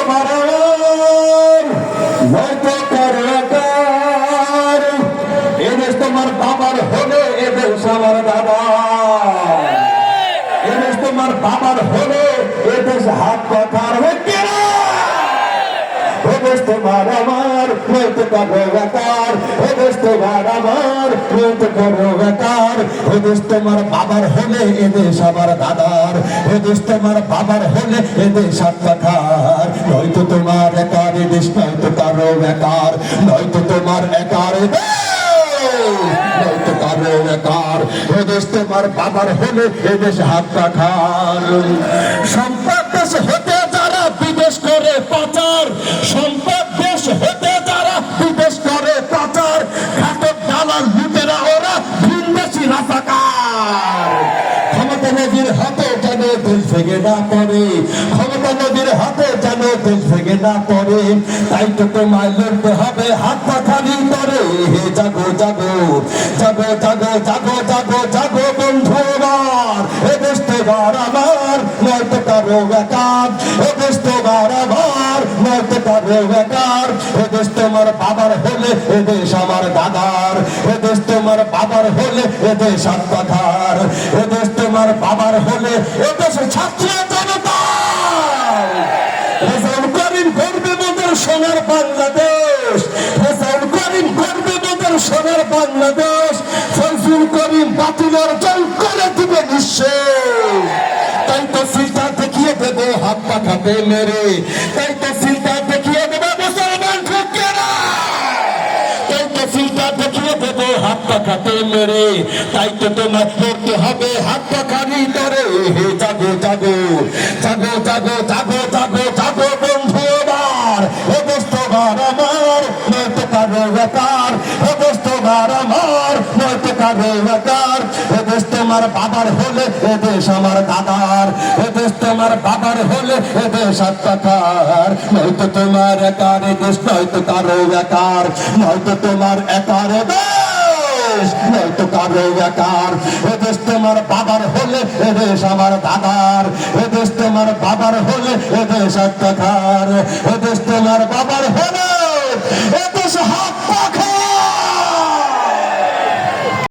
তোমার নয়তো কারণ এদেশ তোমার বাবার হলে এদেশ আমার দাদা, এদেশ তোমার বাবার হলে এদেশ হাত কথার এদেশ তোমার আমার নয়তো কারো বেকার, এদেশ তোমার আমার নয়তো কারো বেকার, এদেশ তোমার বাবার হলে এদেশ আমার দাদার, এদেশ তোমার বাবার হলে এদেশ হাত কথার, নয়তো তোমার একার এদেশ নয়তো কারো বেকার, নয়তো তোমার একার নয়তো কারো বেকার, এদেশ তোমার বাবার হলে এদেশ হাত পাখার। সম্পদ দেশ হতে যারা বিদেশ করে পাচার, সম্পদ দেশ হতে যারা বিদেশ করে পাচার, ঘাতক দালাল লুটেরা ওরা ভিনদেশি রাজাকার। ক্ষমতা নদীর হাতে যেন দেশ ভেঙে না পড়ে, ক্ষমতা নদীর হাতে যেন দেশ ভেঙে না পড়ে, তাই তো তোমায় লড়তে হবে হাত পাখারি করে। হে জাগো জাগো জাগো জাগো জাগো জাগো জাগো বন্ধু আমার, এদেশ তোমার আমার নয়তো কারো বেকার, এদেশ তোমার আমার নয়তো কারো বেকার, এদেশ তোমার বাবার হলে এদেশ আমার দাদার, এদেশ তোমার বাবার হলে এদেশ হাত পাখার, এদেশ তোমার বাবার হলে এদেশ ছাত্র জনতা। রেজাউল করিম গর্বে মোদের সোনার বাংলাদেশ, রেজাউল করিম গর্বে মোদের সোনার বাংলাদেশ, ফজলুল করিম বাতিল অর্জন করে দিবে নিঃশেষ। তাই তো ফিল্টার দেখিয়ে দেবো হাত পাখাতে মেরে, তাই তো ফিল্টার দেখিয়ে দেবো মুসলমান ঠকেরা, তাই তো ফিল্টার দেখিয়ে দেবো হাত পাখাতে মেরে, তাই তো তোমার করতে হবে হাত পাখারি করে। হে জাগো জাগো জাগো জাগো জাগো জাগো জাগো বন্ধু আমার, এদেশ তোমার আমার নয়তো কারো বেকার, এদেশ তোমার আমার নয়তো কারো বেকার, এদেশ তোমার বাবার হলে এদেশ আমার দাদার, এদেশ তোমার বাবার হলে এদেশ হাত পাখার, নয়তো তোমার একার এদেশ নয়তো কারো বেকার, নয়তো তোমার একার এদেশ নয়তো কারো বেকার, এদেশ তোমার বাবার হলে এদেশ আমার দাদার, এদেশ তোমার বাবার হলে এদেশ হাত পাখার, এদেশ তোমার বাবার হলে এদেশ